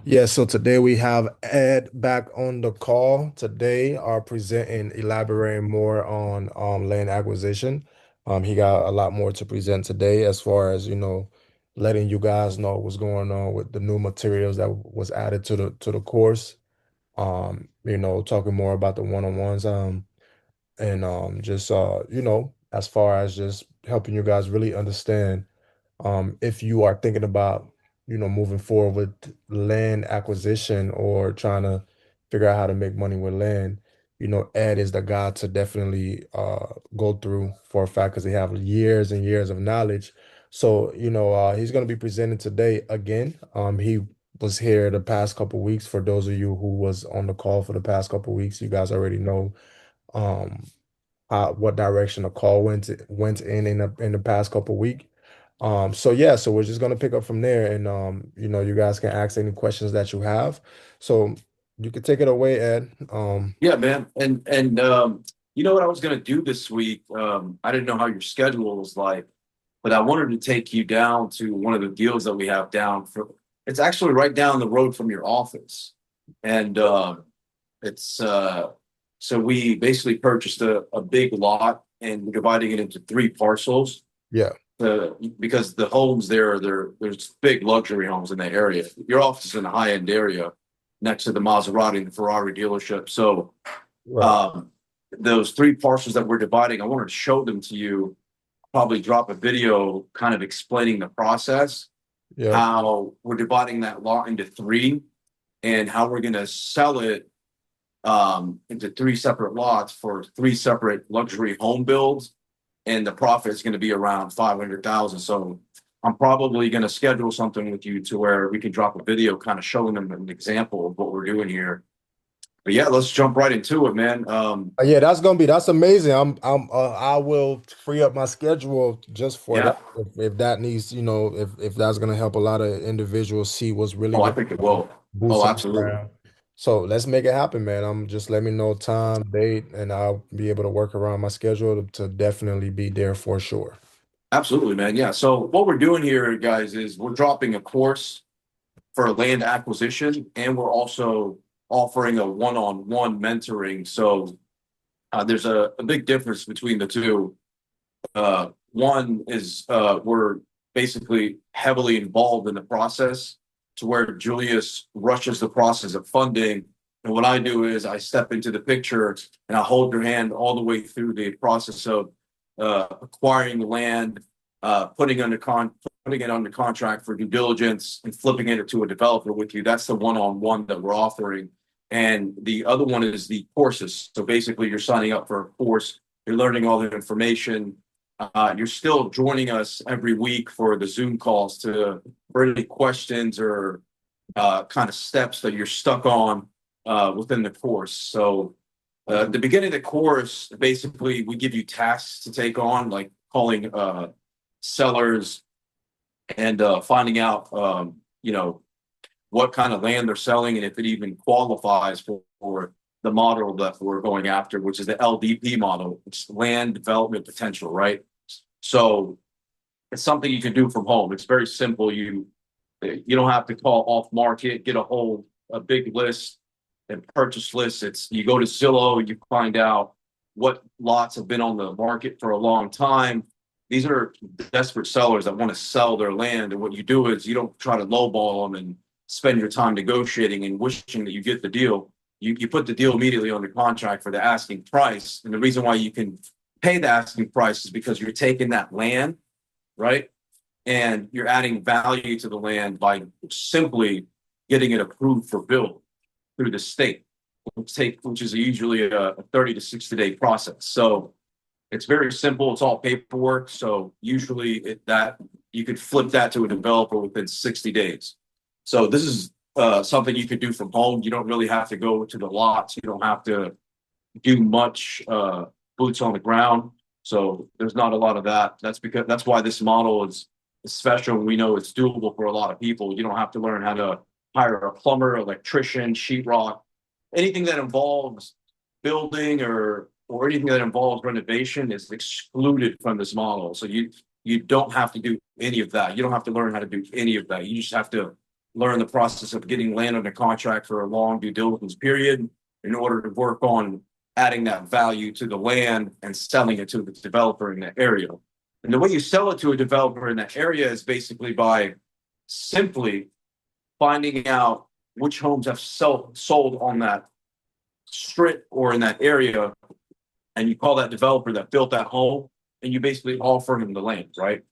Yeah, so today we have Ed back on the call. Today, presenting, elaborating more on land acquisition. He got a lot more to present today as far as, letting you guys know what's going on with the new materials that was added to the course. Talking more about the one-on-ones, and just as far as just helping you guys really understand if you are thinking about, moving forward with land acquisition or trying to figure out how to make money with land, Ed is the guy to definitely go through for a fact because they have years and years of knowledge. So, he's going to be presenting today again. He was here the past couple weeks. For those of you who was on the call for the past couple weeks, you guys already know um what direction the call went in the past couple week. So yeah, so we're just gonna pick up from there, and you guys can ask any questions that you have. So you can take it away, Ed. Yeah, man. And you know what I was gonna do this week? I didn't know how your schedule was like, but I wanted to take you down to one of the deals that we have down for it's actually right down the road from your office. And it's so we basically purchased a big lot and we're dividing it into three parcels. Yeah, Because the homes there's big luxury homes in that area. Your office is in a high end area next to the Maserati and the Ferrari dealership. So right. um, those three parcels that we're dividing, I wanted to show them to you. Probably drop a video kind of explaining the process, Yep. how we're dividing that lot into three, and how we're going to sell it into three separate lots for three separate luxury home builds, and the profit is going to be around 500,000. So I'm probably going to schedule something with you to where we can drop a video kind of showing them an example of what we're doing here. But yeah, let's jump right into it, man. Yeah, that's amazing. I will free up my schedule just for that. Yeah. If that needs, if that's gonna help a lot of individuals see what's really Oh, I going think it on, will. boots Oh, on the absolutely. ground. So let's make it happen, man. I'm just let me know time, date, and I'll be able to work around my schedule to definitely be there for sure. Absolutely, man. Yeah. So what we're doing here, guys, is we're dropping a course for land acquisition, and we're also offering a one-on-one mentoring. So there's a big difference between the two. One is we're basically heavily involved in the process to where Julius rushes the process of funding. And what I do is I step into the picture and I hold your hand all the way through the process of acquiring the land, putting it under contract for due diligence, and flipping it to a developer with you. That's the one-on-one that we're offering. And the other one is the courses. So basically, you're signing up for a course, you're learning all the information, you're still joining us every week for the Zoom calls for any questions or kind of steps that you're stuck on within the course. So, the beginning of the course, basically, we give you tasks to take on, like calling sellers and finding out, what kind of land they're selling and if it even qualifies for the model that we're going after, which is the LDP model. It's land development potential, right? So it's something you can do from home. It's very simple. You don't have to call off market, get a big list and purchase lists. It's you go to Zillow, you find out what lots have been on the market for a long time. These are desperate sellers that want to sell their land, and what you do is you don't try to lowball them and spend your time negotiating and wishing that you get the deal. You put the deal immediately under contract for the asking price, and the reason why you can pay the asking price is because you're taking that land, right? And you're adding value to the land by simply getting it approved for build through the state, which is usually a 30 to 60-day process. So it's very simple. It's all paperwork. So usually that you could flip that to a developer within 60 days. So this is something you could do from home. You don't really have to go to the lots. You don't have to do much boots on the ground. So there's not a lot of that. That's why this model is special. We know it's doable for a lot of people. You don't have to learn how to hire a plumber, electrician, sheetrock, anything that involves building or anything that involves renovation is excluded from this model. So you don't have to do any of that. You don't have to learn how to do any of that. You just have to learn the process of getting land under contract for a long due diligence period in order to work on adding that value to the land and selling it to the developer in that area. And the way you sell it to a developer in that area is basically by simply finding out which homes have sold on that strip or in that area, and you call that developer that built that home, and you basically offer him the land, right?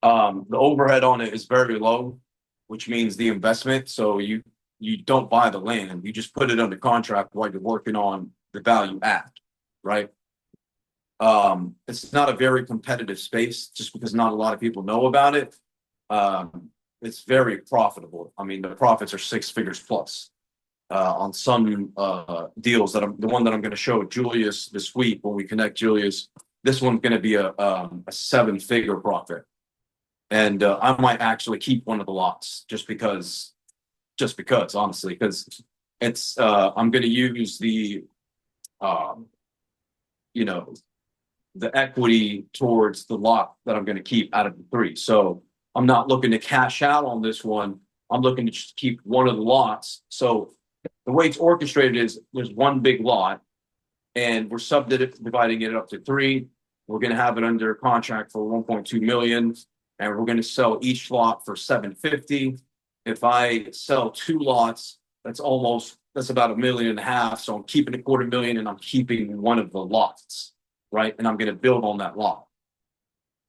The overhead on it is very low, which means the investment. So you don't buy the land, you just put it under contract while you're working on the value add, right? It's not a very competitive space just because not a lot of people know about it. It's very profitable. I mean, the profits are 6 figures plus on some deals that the one that I'm going to show Julius this week when we connect Julius. This one's going to be a 7 figure profit, and I might actually keep one of the lots just because honestly, because it's I'm going to use the you know the equity towards the lot that I'm going to keep out of the 3. So I'm not looking to cash out on this one. I'm looking to just keep one of the lots. So the way it's orchestrated is there's one big lot, and we're subdividing it up to 3. We're going to have it under contract for 1.2 million, and we're going to sell each lot for 750. If I sell 2 lots, that's about $1.5 million. So I'm keeping $250,000, and I'm keeping one of the lots, right? And I'm going to build on that lot.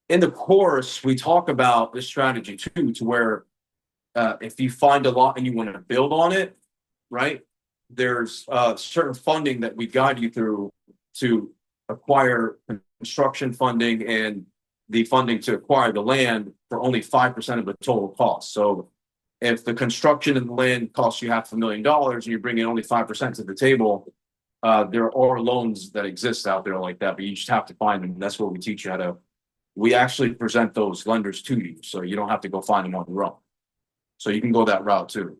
In the course, we talk about this strategy too, to where if you find a lot and you want to build on it, right? There's certain funding that we guide you through to acquire construction funding and the funding to acquire the land for only 5% of the total cost. So if the construction and the land costs you $500,000 and you bring in only 5% to the table, there are loans that exist out there like that, but you just have to find them. That's what we teach you how to. We actually present those lenders to you, so you don't have to go find them on your own. So you can go that route too.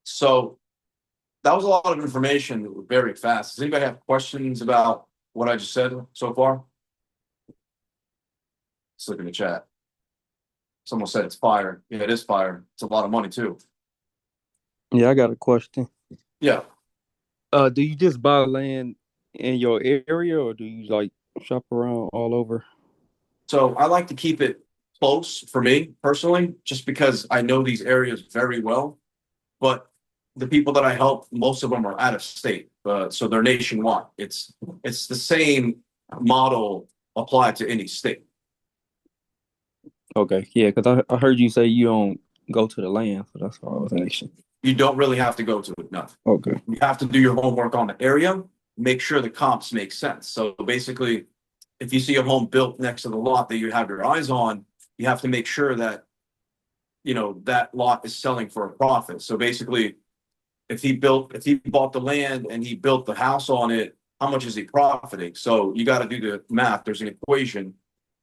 So that was a lot of information very fast. Does anybody have questions about what I just said so far? Let's look in the chat. Someone said it's fire. Yeah, it is fire. It's a lot of money too. Yeah, I got a question. Yeah. Do you just buy land in your area, or do you like shop around all over? So I like to keep it close for me personally, just because I know these areas very well. But the people that I help, most of them are out of state, so they're nationwide. It's the same model applied to any state. Okay, yeah, because I heard you say you don't go to the land, so that's why I was asking. You don't really have to go to it, no. Okay. You have to do your homework on the area, make sure the comps make sense. So basically, if you see a home built next to the lot that you have your eyes on, you have to make sure that that lot is selling for a profit. So basically, if he bought the land and he built the house on it, how much is he profiting? So you got to do the math. There's an equation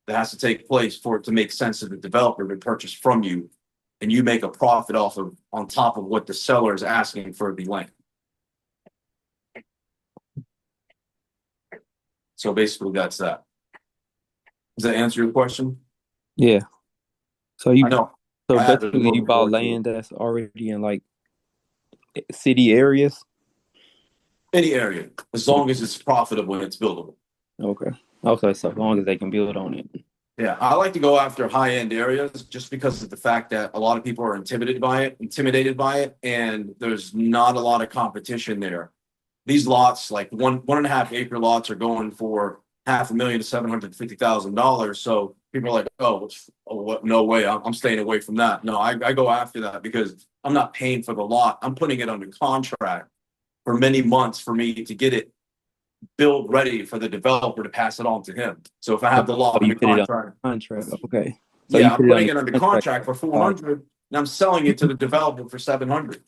that has to take place for it to make sense to the developer to purchase from you, and you make a profit on top of what the seller is asking for the land. So basically, that's that. Does that answer your question? Yeah. So I know. basically you buy land that's already in like city areas? Any area, as long as it's profitable and it's buildable. Okay. Okay, so as long as they can build on it. Yeah, I like to go after high-end areas just because of the fact that a lot of people are intimidated by it, and there's not a lot of competition there. These lots, like 1.5 acre lots, are going for $500,000 to $750,000. So people are like, oh, what? No way, I'm staying away from that. No, I go after that because I'm not paying for the lot. I'm putting it under contract for many months for me to get it build ready for the developer to pass it on to him. So if I have the lot under contract, okay. So yeah, I'm putting it under contract for 400, and I'm selling it to the developer for 700.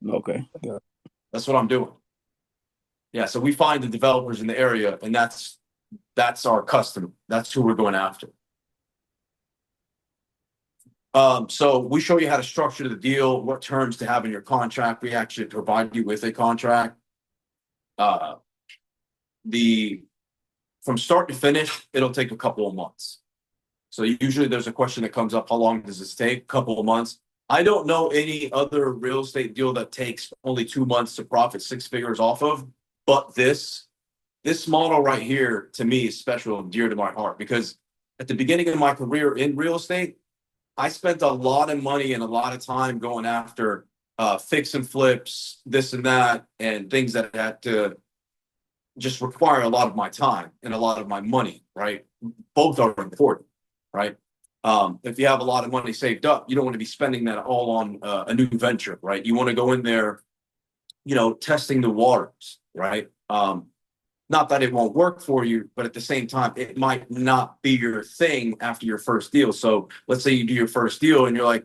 Okay, yeah. That's what I'm doing. Yeah, so we find the developers in the area, and that's our customer. That's who we're going after. So we show you how to structure the deal, what terms to have in your contract. We actually provide you with a contract. From start to finish, it'll take a couple of months. So usually there's a question that comes up, how long does this take? Couple of months. I don't know any other real estate deal that takes only 2 months to profit 6 figures off of, but this model right here to me is special and dear to my heart because at the beginning of my career in real estate, I spent a lot of money and a lot of time going after fix and flips, this and that, and things that had to just require a lot of my time and a lot of my money, right? Both are important, right? If you have a lot of money saved up, you don't want to be spending that all on a new venture, right? You want to go in there, testing the waters, right? Not that it won't work for you, but at the same time, it might not be your thing after your first deal. So let's say you do your first deal and you're like,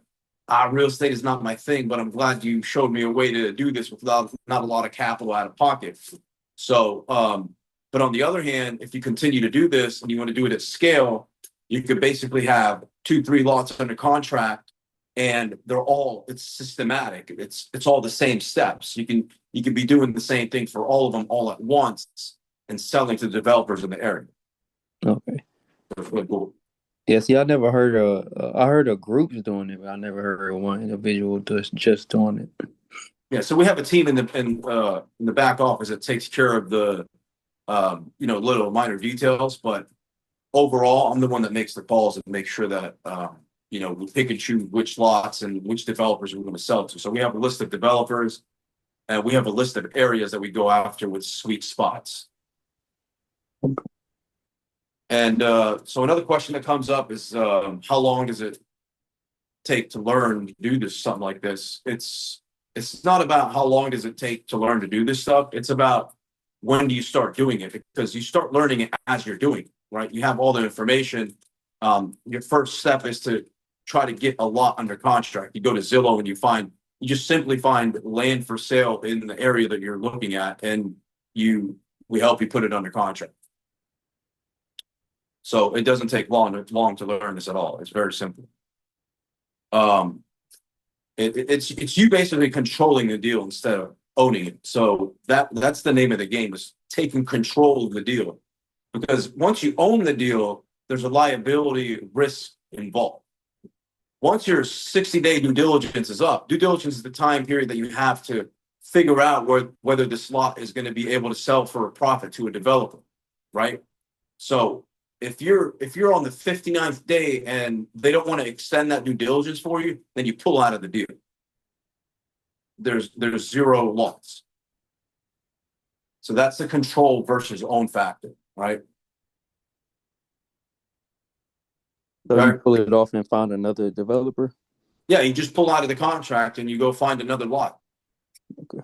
real estate is not my thing, but I'm glad you showed me a way to do this without not a lot of capital out of pocket. So, but on the other hand, if you continue to do this and you want to do it at scale, you could basically have 2, 3 lots under contract and it's systematic. It's all the same steps. You can be doing the same thing for all of them all at once and selling to developers in the area. Okay. That's really cool. Yeah, see, I heard of groups doing it, but I never heard of one individual just doing it. Yeah, so we have a team in the back office that takes care of the little minor details, but overall, I'm the one that makes the calls and makes sure that we pick and choose which lots and which developers we're going to sell to. So we have a list of developers and we have a list of areas that we go after with sweet spots. And so another question that comes up is how long does it take to learn to do something like this? It's not about how long does it take to learn to do this stuff. It's about when do you start doing it, because you start learning it as you're doing it, right? You have all the information. Your first step is to try to get a lot under contract. You go to Zillow and you just simply find land for sale in the area that you're looking at, and we help you put it under contract. So it doesn't take long to learn this at all. It's very simple. It's you basically controlling the deal instead of owning it. So that's the name of the game, is taking control of the deal. Because once you own the deal, there's a liability risk involved. Once your 60-day due diligence is up, due diligence is the time period that you have to figure out whether this lot is going to be able to sell for a profit to a developer, right? So if you're on the 59th day and they don't want to extend that due diligence for you, then you pull out of the deal. There's zero loss. So that's the control versus own factor, right? So you pull it off and find another developer? Yeah, you just pull out of the contract and you go find another lot. Okay.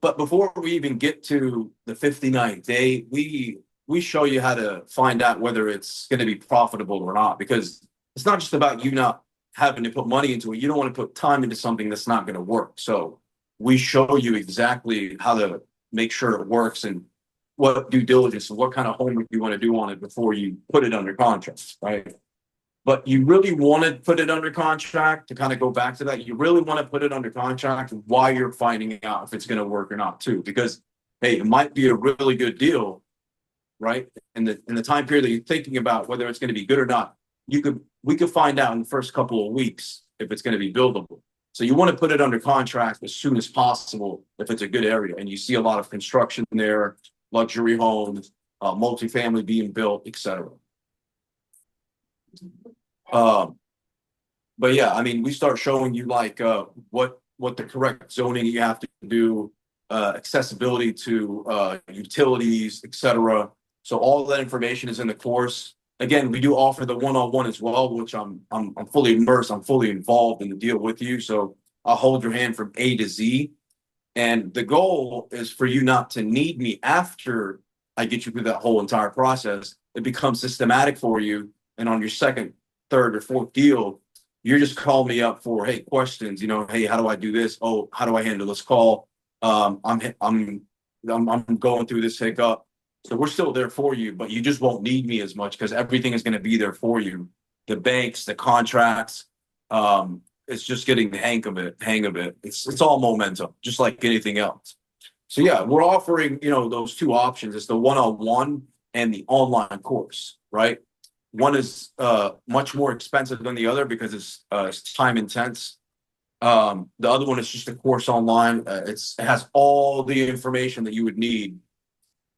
But before we even get to the 59th day, we show you how to find out whether it's going to be profitable or not, because it's not just about you not having to put money into it. You don't want to put time into something that's not going to work. So we show you exactly how to make sure it works and what due diligence and what kind of homework you want to do on it before you put it under contract, right? But you really want to put it under contract, to kind of go back to that. You really want to put it under contract while you're finding out if it's going to work or not too, because hey, it might be a really good deal, right? In the time period that you're thinking about whether it's going to be good or not, we could find out in the first couple of weeks if it's going to be buildable. So you want to put it under contract as soon as possible if it's a good area and you see a lot of construction there, luxury homes, multifamily being built, etc. But yeah, I mean, we start showing you like what the correct zoning you have to do, accessibility to utilities, etc. So all of that information is in the course. Again, we do offer the one-on-one as well, which I'm fully immersed, I'm fully involved in the deal with you. So I'll hold your hand from A to Z. And the goal is for you not to need me after I get you through that whole entire process. It becomes systematic for you. And on your second, third, or fourth deal, you're just calling me up for, hey, questions, hey, how do I do this? Oh, how do I handle this call? I'm going through this hiccup. So we're still there for you, but you just won't need me as much because everything is going to be there for you. The banks, the contracts, it's just getting the hang of it. It's all momentum, just like anything else. So yeah, we're offering, those two options. It's the one-on-one and the online course, right? one is much more expensive than the other because it's time intense. The other one is just a course online. It has all the information that you would need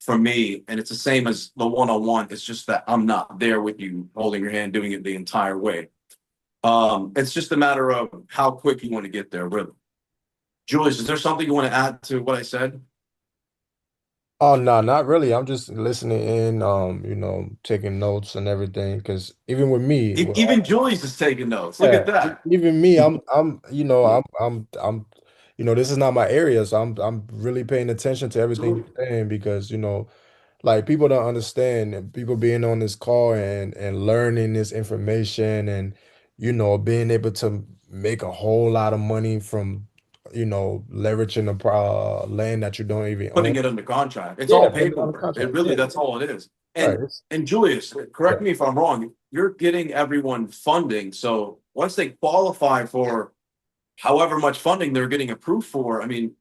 from me, and it's the same as the one-on-one. It's just that I'm not there with you, holding your hand, doing it the entire way. It's just a matter of how quick you want to get there, really. Julius, is there something you want to add to what I said? Oh no, not really. I'm just listening in, taking notes and everything. Because even with me, Even Julius is taking notes. Look at yeah, that. even me, this is not my area, so I'm really paying attention to everything you're saying because, like people don't understand and people being on this call and learning this information and, being able to make a whole lot of money from, leveraging the land that you don't even own. Putting it under contract. It's Yeah, all putting it on the paperwork. It contract. really, Yeah, that's all it is. right. And Julius, Yeah, correct me if I'm wrong. You're getting everyone funding. So once they qualify for however much funding they're getting approved for, I mean,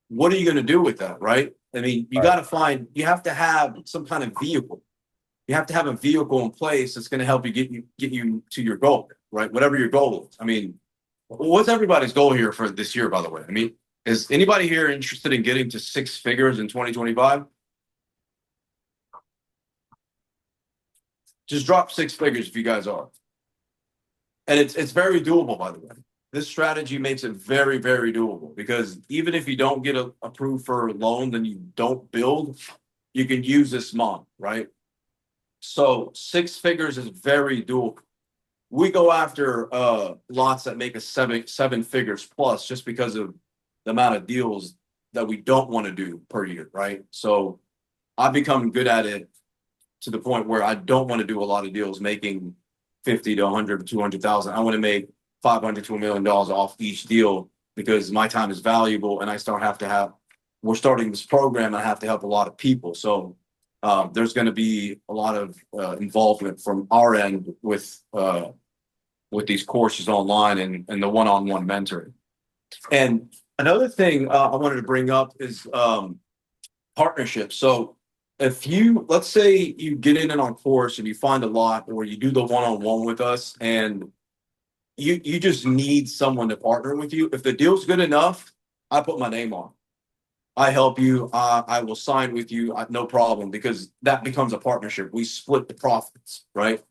what are you going to do with that, right? I mean, right. you have to have some kind of vehicle. You have to have a vehicle in place that's going to help get you to your goal, right? Whatever your goal is. I mean, what's everybody's goal here for this year, by the way? I mean, is anybody here interested in getting to six figures in 2025? Just drop six figures if you guys are. And it's very doable, by the way. This strategy makes it very, very doable because even if you don't get approved for a loan, then you don't build, you can use this model, right? So six figures is very doable. We go after lots that make us seven figures plus just because of the amount of deals that we don't want to do per year, right? So I've become good at it to the point where I don't want to do a lot of deals making 50 to 100 to 200,000. I want to make 500 to $1 million off each deal because my time is valuable and we're starting this program. I have to help a lot of people. So there's going to be a lot of involvement from our end with these courses online and the one-on-one mentoring. And another thing I wanted to bring up is partnerships. So if let's say you get in on course and you find a lot or you do the one-on-one with us and you just need someone to partner with you. If the deal's good enough, I put my name on. I help you. I will sign with you. No problem, because that becomes a partnership. We split the profits, right?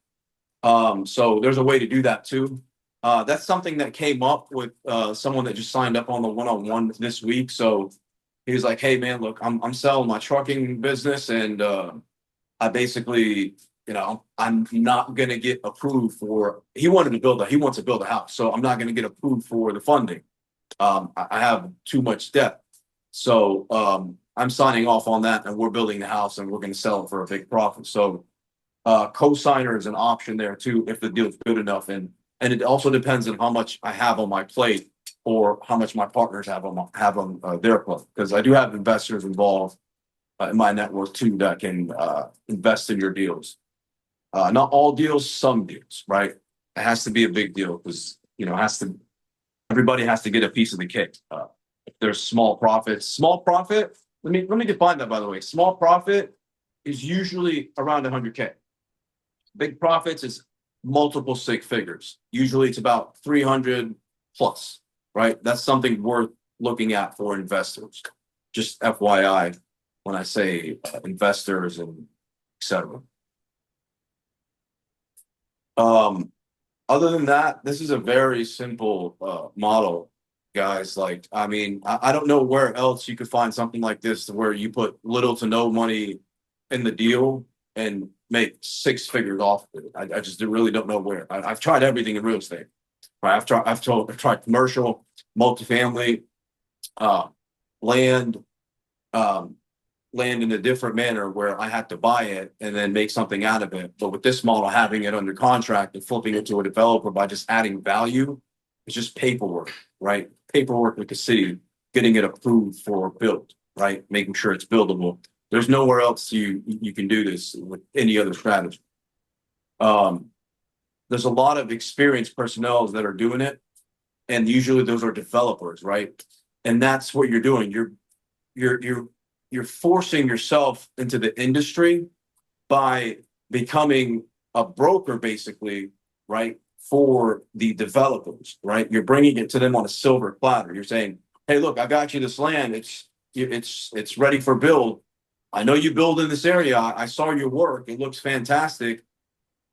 So there's a way to do that too. That's something that came up with someone that just signed up on the one-on-one this week. So he was like, "Hey man, look, I'm selling my trucking business, and I basically, I'm not gonna get approved for." He wants to build a house, so I'm not gonna get approved for the funding. I have too much debt, so I'm signing off on that, and we're building the house, and we're gonna sell it for a big profit. So co-signer is an option there too if the deal's good enough, and it also depends on how much I have on my plate or how much my partners have on their plate, because I do have investors involved in my network too that can invest in your deals. Not all deals, some deals, right? It has to be a big deal because everybody has to get a piece of the cake. If there's small profit. Let me define that, by the way. Small profit is usually around 100K. Big profits is multiple six figures. Usually it's about 300 plus, right? That's something worth looking at for investors. Just FYI, when I say investors and etc. Other than that, this is a very simple model, guys. Like, I mean, I don't know where else you could find something like this where you put little to no money in the deal and make six figures off of it. I just really don't know where. I've tried everything in real estate. Right? I've tried commercial, multifamily, land, land in a different manner where I had to buy it and then make something out of it. But with this model, having it under contract and flipping it to a developer by just adding value, it's just paperwork, right? Paperwork with the city, getting it approved for build, right? Making sure it's buildable. There's nowhere else you can do this with any other strategy. There's a lot of experienced personnel that are doing it, and usually those are developers, right? And that's what you're doing. You're forcing yourself into the industry by becoming a broker basically, right, for the developers, right? You're bringing it to them on a silver platter. You're saying, hey, look, I got you this land. It's ready for build. I know you build in this area. I saw your work. It looks fantastic.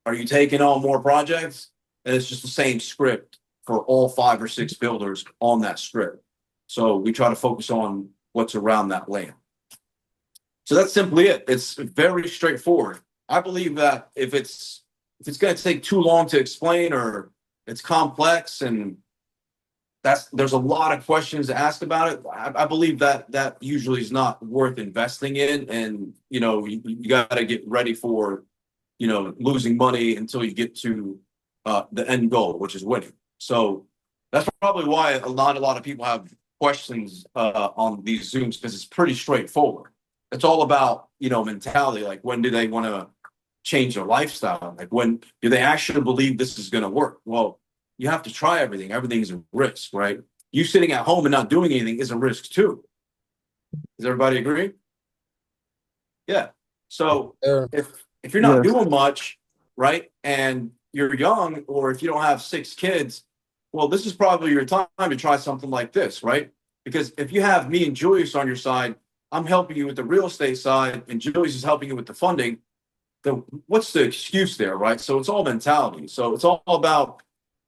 Are you taking on more projects? And it's just the same script for all 5 or 6 builders on that strip. So we try to focus on what's around that land. So that's simply it. It's very straightforward. I believe that if it's going to take too long to explain, or it's complex and there's a lot of questions to ask about it, I believe that usually is not worth investing in. And you got to get ready for losing money until you get to the end goal, which is winning. So that's probably why a lot of people have questions on these Zooms, because it's pretty straightforward. It's all about mentality. Like, when do they want to change their lifestyle? Like, when do they actually believe this is going to work? Well, you have to try everything. Everything is a risk, right? You sitting at home and not doing anything is a risk too. Does everybody agree? Yeah. So if you're not Yes. doing much, right, and you're young, or if you don't have 6 kids, well, this is probably your time to try something like this, right? Because if you have me and Julius on your side, I'm helping you with the real estate side, and Julius is helping you with the funding. Then what's the excuse there, right? So it's all mentality. So it's all about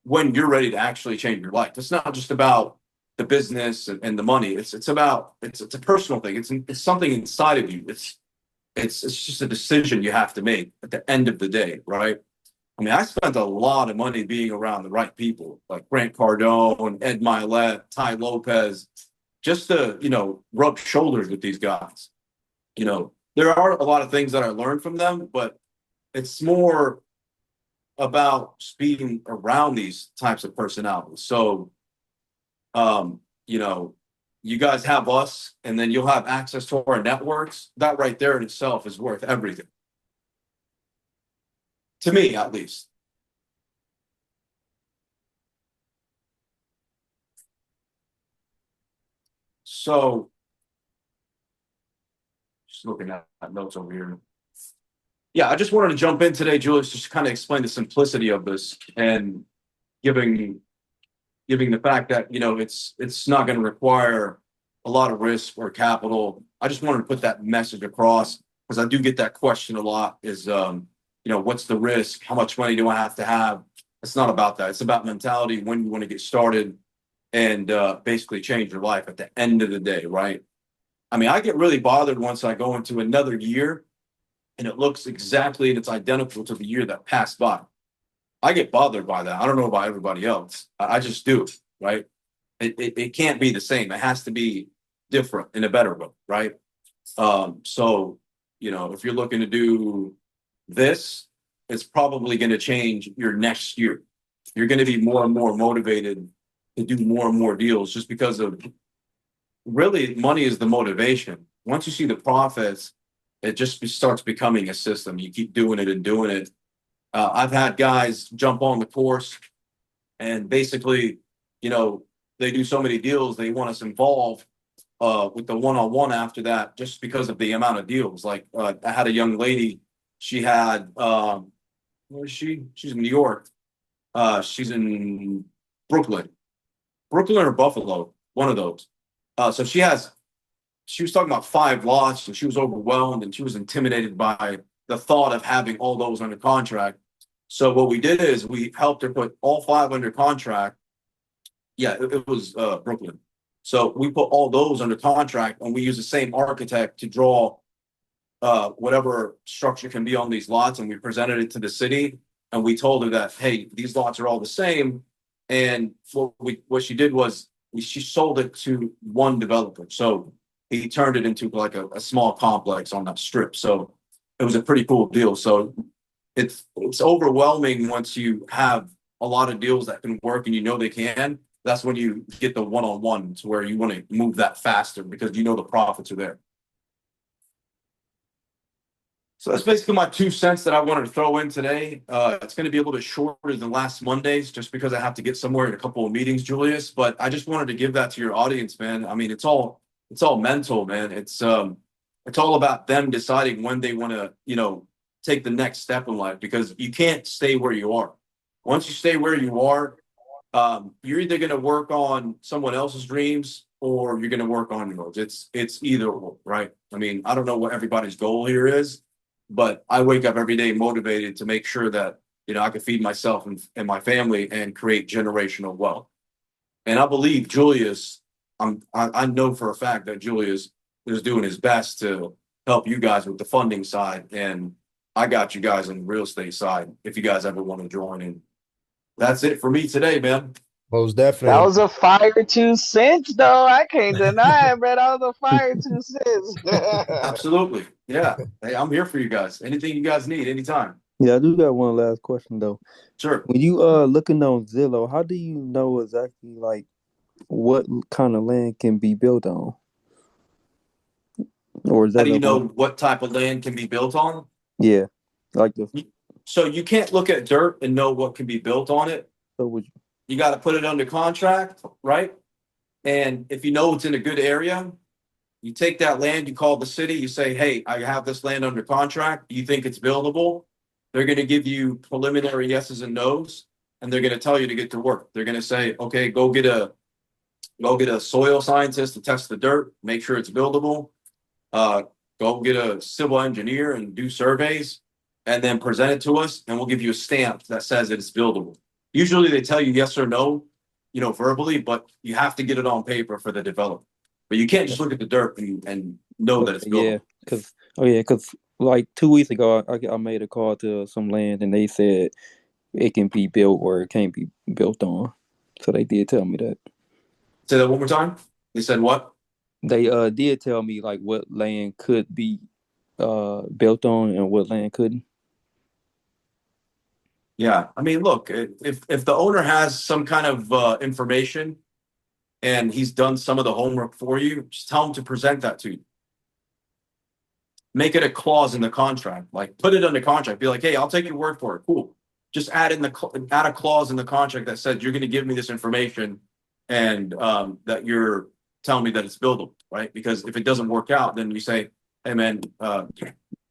when you're ready to actually change your life. It's not just about the business and the money. It's a personal thing. It's something inside of you. It's just a decision you have to make at the end of the day, right? I mean, I spent a lot of money being around the right people, like Grant Cardone, Ed Milet, Ty Lopez, just to rub shoulders with these guys. There are a lot of things that I learned from them, but it's more about being around these types of personalities. So, you guys have us, and then you'll have access to our networks. That right there in itself is worth everything. To me, at least. So, just looking at notes over here. Yeah, I just wanted to jump in today, Julius, just to kind of explain the simplicity of this, and giving the fact that it's not going to require a lot of risk or capital. I just wanted to put that message across, because I do get that question a lot. Is what's the risk? How much money do I have to have? It's not about that. It's about mentality, when you want to get started, and basically change your life at the end of the day, right? I mean, I get really bothered once I go into another year and it looks exactly and it's identical to the year that passed by. I get bothered by that. I don't know about everybody else. I just do, right? It can't be the same. It has to be different in a better way, right? So, if you're looking to do this, it's probably going to change your next year. You're going to be more and more motivated to do more and more deals, just because of, really, money is the motivation. Once you see the profits, it just starts becoming a system. You keep doing it and doing it. I've had guys jump on the course, and basically, they do so many deals, they want us involved with the one-on-one after that, just because of the amount of deals. Like, I had a young lady, she had, where is she? She's in New York. She's in Brooklyn or Buffalo, one of those. So she was talking about 5 lots, and she was overwhelmed, and she was intimidated by the thought of having all those under contract. So what we did is we helped her put all 5 under contract. Yeah, it was Brooklyn. So we put all those under contract, and we use the same architect to draw whatever structure can be on these lots, and we presented it to the city, and we told her that, hey, these lots are all the same. And what she did was she sold it to one developer. So he turned it into like a small complex on that strip. So it was a pretty cool deal. So it's overwhelming once you have a lot of deals that can work, and they can. That's when you get the one-on-one, to where you want to move that faster, because the profits are there. So that's basically my 2 cents that I wanted to throw in today. It's going to be a little bit shorter than last Mondays, just because I have to get somewhere in a couple of meetings, Julius. But I just wanted to give that to your audience, man. I mean, it's all mental, man. It's all about them deciding when they want to, take the next step in life because you can't stay where you are. Once you stay where you are, you're either going to work on someone else's dreams or you're going to work on yours. It's either or, right? I mean, I don't know what everybody's goal here is, but I wake up every day motivated to make sure that I can feed myself and my family and create generational wealth. And I believe Julius, I know for a fact that Julius is doing his best to help you guys with the funding side. And I got you guys on the real estate side if you guys ever want to join in. That's it for me today, man. Most That definitely. was a fire 2 cents, though. I can't deny it, man. That was a fire 2 cents. Absolutely. Yeah. Hey, I'm here for you guys. Anything you guys need, anytime. Yeah, I do got one last question though. Sure. When you looking on Zillow, how do you know exactly like what kind of land can be built on? Or is How that do you up know on? what type of land can be built on? Yeah, like the So you can't look at dirt and know what can be built on it. so would You got to put it under contract, right? And if you know it's in a good area, you take that land, you call the city, you say, hey, I have this land under contract. Do you think it's buildable? They're going to give you preliminary yeses and nos, and they're going to tell you to get to work. They're going to say, okay, go get a soil scientist to test the dirt, make sure it's buildable. Uh, go get a civil engineer and do surveys, and then present it to us, and we'll give you a stamp that says that it's buildable. Usually they tell you yes or no, verbally, but you have to get it on paper for the developer. But you can't just look at the dirt and know that it's yeah, buildable. because like 2 weeks ago, I made a call to some land and they said it can be built or it can't be built on. So they did tell me that. Say that one more time. They said what? They did tell me like what land could be built on and what land couldn't. Yeah, I mean, look, if the owner has some kind of information and he's done some of the homework for you, just tell him to present that to you. Make it a clause in the contract, like put it under contract. Be like, hey, I'll take your word for it. Cool. Just add a clause in the contract that says you're going to give me this information and that you're telling me that it's buildable, right? Because if it doesn't work out, then you say, hey, man,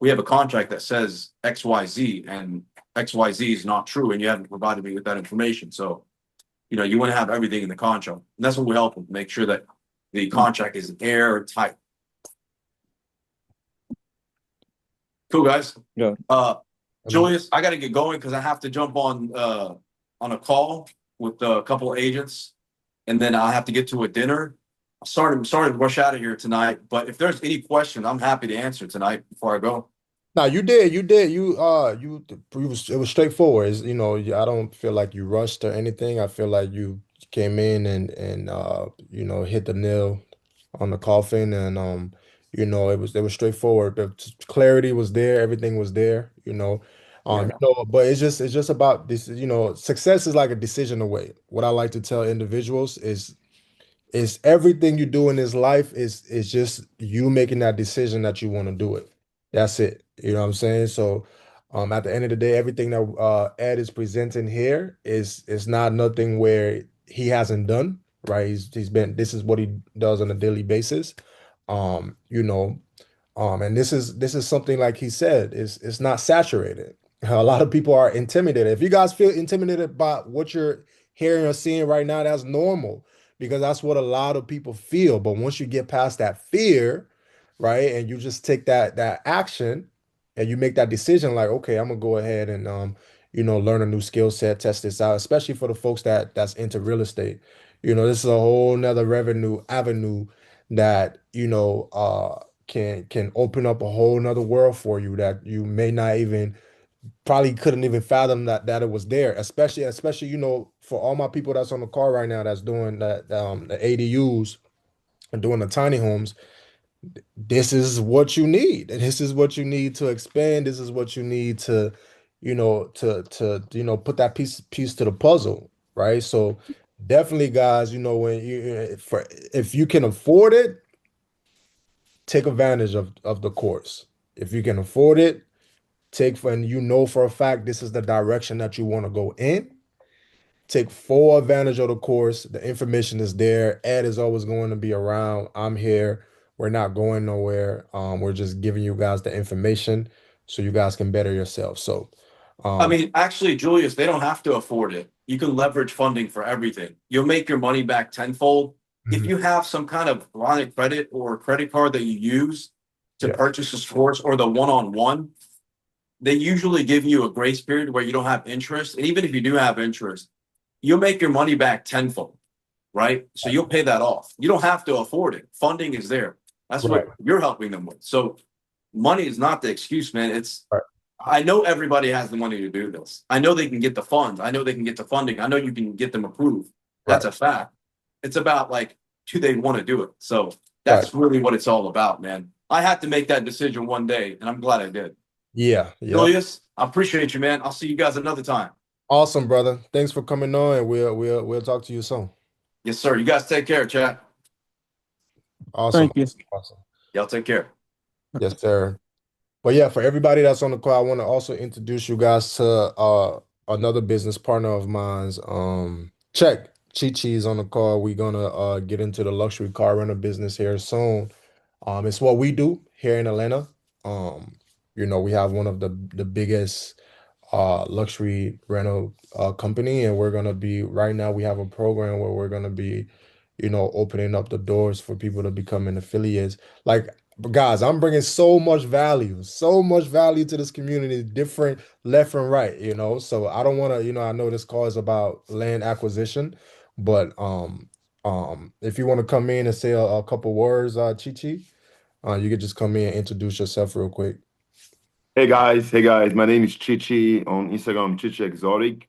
we have a contract that says X, Y, Z, and X, Y, Z is not true, and you haven't provided me with that information. So, you want to have everything in the contract. And that's what we help them make sure that the contract is airtight. Cool, guys. Yeah. Julius, I got to get going because I have to jump on a call with a couple of agents, and then I have to get to a dinner. I'm sorry to rush out of here tonight, but if there's any questions, I'm happy to answer tonight before I go. No, you did. It was straightforward. I don't feel like you rushed or anything. I feel like you came in and hit the nail on the coffin and it was straightforward. The clarity was there, everything was there, Yeah. but it's just about this, success is like a decision away. What I like to tell individuals is everything you do in this life is just you making that decision that you want to do it. That's it. You know what I'm saying? So at the end of the day, everything that Ed is presenting here is not nothing where he hasn't done, right? He's been this is what he does on a daily basis. Um, you know, and this is something like he said, it's not saturated. A lot of people are intimidated. If you guys feel intimidated by what you're hearing or seeing right now, that's normal because that's what a lot of people feel. But once you get past that fear, right, and you just take that action and you make that decision, like, okay, I'm gonna go ahead and learn a new skill set, test this out, especially for the folks that's into real estate. This is a whole nother revenue avenue that can open up a whole nother world for you that you may not even probably couldn't even fathom that it was there, especially for all my people that's on the call right now that's doing the ADUs and doing the tiny homes. This is what you need. This is what you need to expand. This is what you need to put that piece to the puzzle, right? So definitely, guys, when if you can afford it, take advantage of the course. If you can afford it, and for a fact this is the direction that you want to go in, take full advantage of the course. The information is there. Ed is always going to be around. I'm here. We're not going nowhere. We're just giving you guys the information. so you guys can better yourself. So, I mean, actually, Julius, they don't have to afford it. You can leverage funding for everything. You'll make your money back tenfold. If mhm, you have some kind of line of credit or credit card that you use to yeah, purchase this course or the one-on-one, they usually give you a grace period where you don't have interest. And even if you do have interest, you'll make your money back tenfold, right? So you'll pay that off. You don't have to afford it. Funding is there. That's right, what you're helping them with. So money is not the excuse, man. right, I know everybody has the money to do this. I know they can get the funds. I know they can get the funding. I know you can get them approved. That's right, a fact. It's about like, do they want to do it? So right. that's really what it's all about, man. I had to make that decision one day, and I'm glad I did. Yeah, yeah. Julius, I appreciate you, man. I'll see you guys another time. Awesome, brother. Thanks for coming on, and we'll talk to you soon. Yes, sir. You guys take care, chat. Awesome, Thank you. awesome. Y'all take care. Yes, sir. But yeah, for everybody that's on the call, I want to also introduce you guys to another business partner of mine's. Check Chi-Chi's on the call. We're gonna get into the luxury car rental business here soon. It's what we do here in Atlanta. We have one of the biggest luxury rental company, and we're gonna be right now we have a program where we're gonna be, opening up the doors for people to become an affiliates. Like, guys, I'm bringing so much value to this community, different left and right. So I don't want to, I know this call is about land acquisition, but if you want to come in and say a couple words, Chi-Chi, you could just come in and introduce yourself real quick. Hey guys, my name is Chichi on Instagram, Chichi Exotic.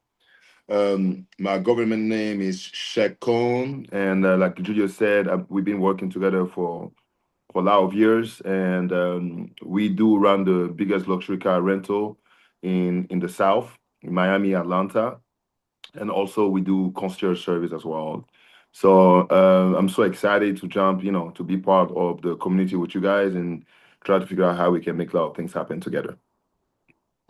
My government name is Shekon, and like Julio said, we've been working together for a lot of years, and we do run the biggest luxury car rental in the South, in Miami, Atlanta, and also we do concierge service as well. So I'm so excited to jump, to be part of the community with you guys and try to figure out how we can make a lot of things happen together.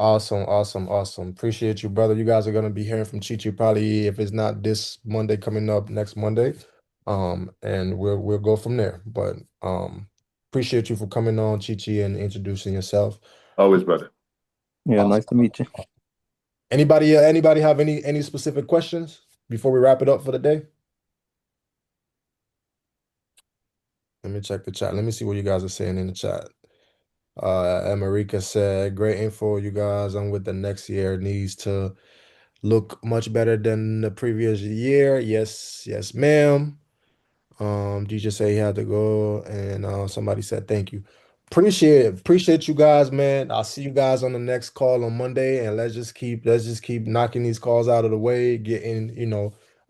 Awesome, awesome, awesome. Appreciate you, brother. You guys are gonna be hearing from Chi-Chi probably if it's not this Monday coming up next Monday. And we'll go from there. But appreciate you for coming on, Chi-Chi, and introducing yourself. Always, brother. Yeah, Awesome. nice to meet you. Anybody have any specific questions before we wrap it up for the day? Let me check the chat. Let me see what you guys are saying in the chat. America said, great info, you guys. I'm with the next year. Needs to look much better than the previous year. Yes, yes, ma'am. DJ said he had to go, and somebody said thank you. Appreciate you guys, man. I'll see you guys on the next call on Monday, and let's just keep knocking these calls out of the way, getting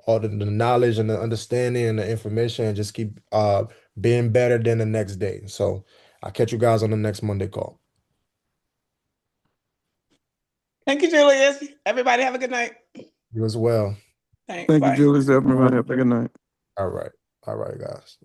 all the knowledge and the understanding and the information, and just keep being better than the next day. So I'll catch you guys on the next Monday call. Thank you, Julius. Everybody have a good night. You as well. Thanks. Thank Bye. you, Julius. Everybody have a good night. All right, guys.